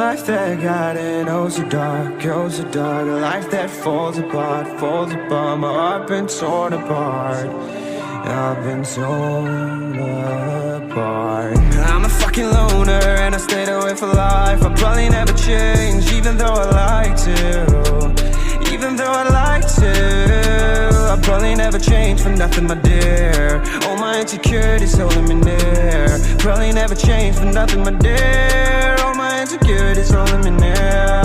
life that got it, oh so dark, oh so dark. A life that falls apart, falls apart. My heart been torn apart, I've been torn apart. I'm a fucking loner and I stayed away for life. I'll probably never change, even though I'd like to. Even though I'd like to, I'll probably never change for nothing, my dear. All my insecurities holding me near. Probably never change for nothing, my dear. All my insecurities holding me near.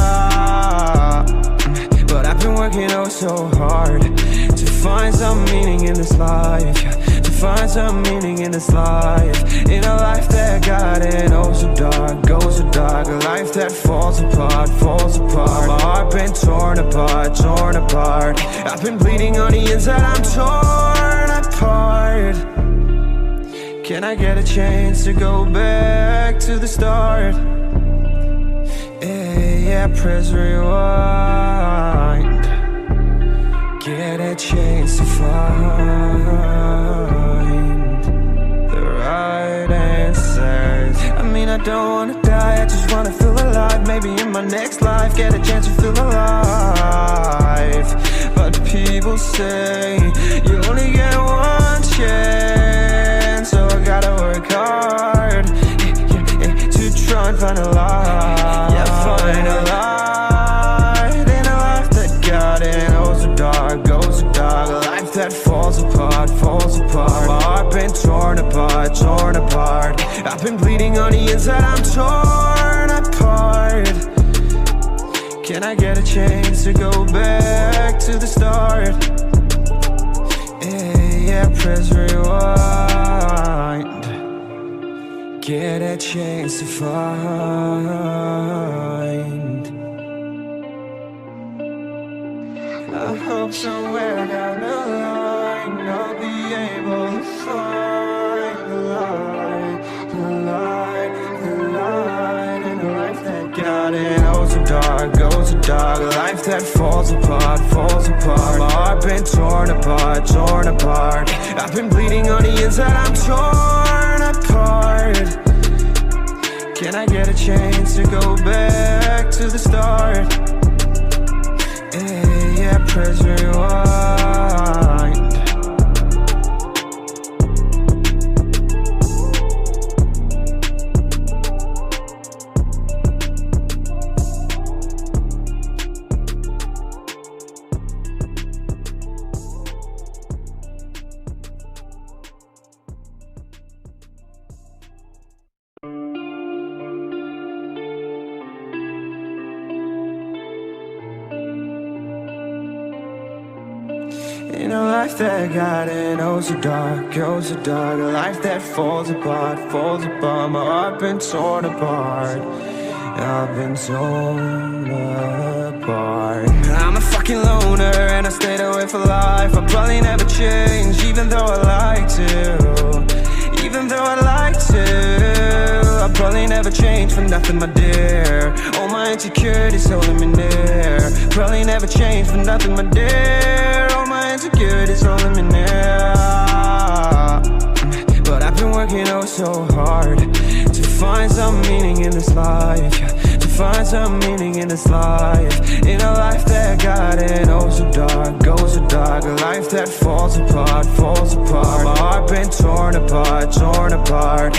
But I've been working oh so hard to find some meaning in this life, to find some meaning in this life. In a life that got it oh so dark, goes so dark. A life that falls apart, falls apart. My heart been torn apart, torn apart. I've been bleeding on the inside, I'm torn apart. Can I get a chance to go back to the start? Yeah, press rewind. Get a chance to find the right answers. I mean, I don't wanna die, I just wanna feel alive. Maybe in my next life, get a chance to feel alive. But people say you only get one chance, so I gotta work hard to try and find a light. Yeah, find a light in a life that got it oh so dark, goes so dark. A life that falls apart, falls apart. My heart been torn apart, torn apart. I've been bleeding on the inside, I'm torn apart. Can I get a chance to go back to the start? Yeah, press rewind. Get a chance to find. I hope somewhere down the line I'll be able to find the light, the light, the light in a life that got it oh so dark, goes so dark. A life that falls apart, falls apart. My heart been torn apart, torn apart. I've been bleeding on the inside, I'm torn apart. Can I get a chance to go back to the start? Yeah, press rewind. In a life that got it oh so dark, oh so dark. A life that falls apart, falls apart. My heart been torn apart, I've been torn apart. I'm a fucking loner and I stayed away for life. I'll probably never change, even though I'd like to. Even though I'd like to, I'll probably never change for nothing, my dear. All my insecurities holding me near. Probably never change for nothing, my dear. All my insecurities holding me near. But I've been working oh so hard to find some meaning in this life, to find some meaning in this life. In a life that got it oh so dark, goes so dark. A life that falls apart, falls apart. My heart been torn apart, torn apart.